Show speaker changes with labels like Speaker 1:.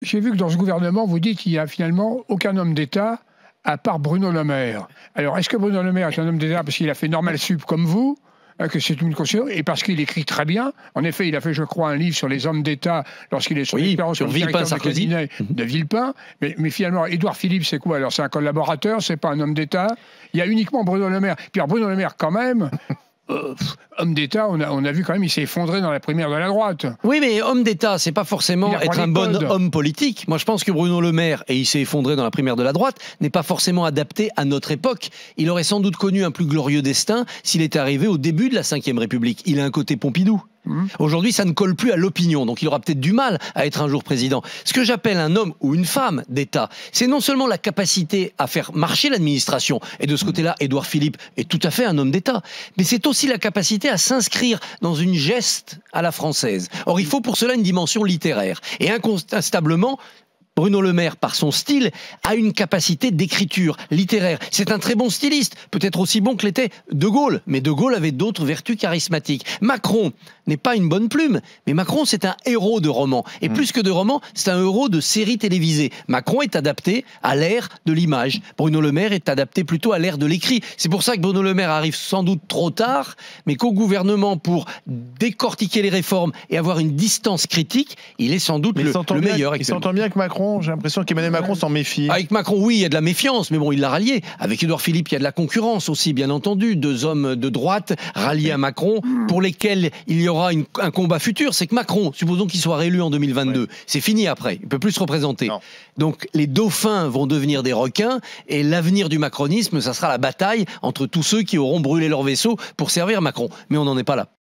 Speaker 1: J'ai vu que dans ce gouvernement, vous dites qu'il n'y a finalement aucun homme d'État à part Bruno Le Maire. Alors, est-ce que Bruno Le Maire est un homme d'État parce qu'il a fait Normal Sup comme vous, que c'est une conscience, et parce qu'il écrit très bien? En effet, il a fait, je crois, un livre sur les hommes d'État lorsqu'il est sur l'expérience
Speaker 2: sur Villepin, Sarkozy.
Speaker 1: De Villepin. Mais finalement, Édouard Philippe, c'est quoi? Alors, c'est un collaborateur, c'est pas un homme d'État. Il y a uniquement Bruno Le Maire. Puis alors, Bruno Le Maire, quand même... homme d'État, on a vu quand même, il s'est effondré dans la primaire de la droite.
Speaker 2: Oui, mais homme d'État, c'est pas forcément être un bon homme politique. Moi, je pense que Bruno Le Maire, et il s'est effondré dans la primaire de la droite, n'est pas forcément adapté à notre époque. Il aurait sans doute connu un plus glorieux destin s'il était arrivé au début de la Ve République. Il a un côté Pompidou. Aujourd'hui, ça ne colle plus à l'opinion, donc il aura peut-être du mal à être un jour président. Ce que j'appelle un homme ou une femme d'État, c'est non seulement la capacité à faire marcher l'administration, et de ce côté-là, Édouard Philippe est tout à fait un homme d'État, mais c'est aussi la capacité à s'inscrire dans une geste à la française. Or, il faut pour cela une dimension littéraire. Et incontestablement, Bruno Le Maire, par son style, a une capacité d'écriture littéraire. C'est un très bon styliste, peut-être aussi bon que l'était De Gaulle. Mais De Gaulle avait d'autres vertus charismatiques. Macron n'est pas une bonne plume, mais Macron, c'est un héros de roman. Et plus que de roman, c'est un héros de série télévisée. Macron est adapté à l'ère de l'image. Bruno Le Maire est adapté plutôt à l'ère de l'écrit. C'est pour ça que Bruno Le Maire arrive sans doute trop tard, mais qu'au gouvernement, pour décortiquer les réformes et avoir une distance critique, il est sans doute le meilleur.
Speaker 3: Il s'entend bien avec Macron. J'ai l'impression qu'Emmanuel Macron s'en méfie.
Speaker 2: Avec Macron, oui, il y a de la méfiance, mais bon, il l'a rallié. Avec Édouard Philippe, il y a de la concurrence aussi, bien entendu. Deux hommes de droite ralliés à Macron, pour lesquels il y aura un combat futur. C'est que Macron, supposons qu'il soit réélu en 2022, c'est fini après, il ne peut plus se représenter. Non. Donc les dauphins vont devenir des requins, et l'avenir du macronisme, ça sera la bataille entre tous ceux qui auront brûlé leur vaisseau pour servir Macron. Mais on n'en est pas là.